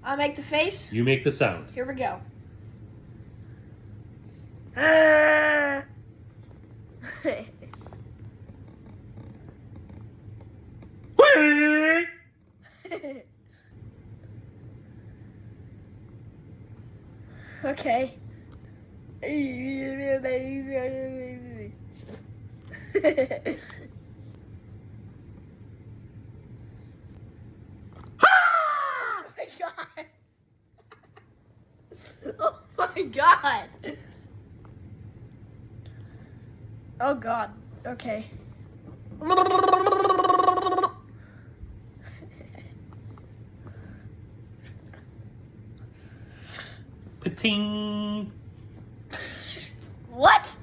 I'll make the face. You make the sound. Here we go. Okay. Oh my god. Oh god. Okay. Pating. What?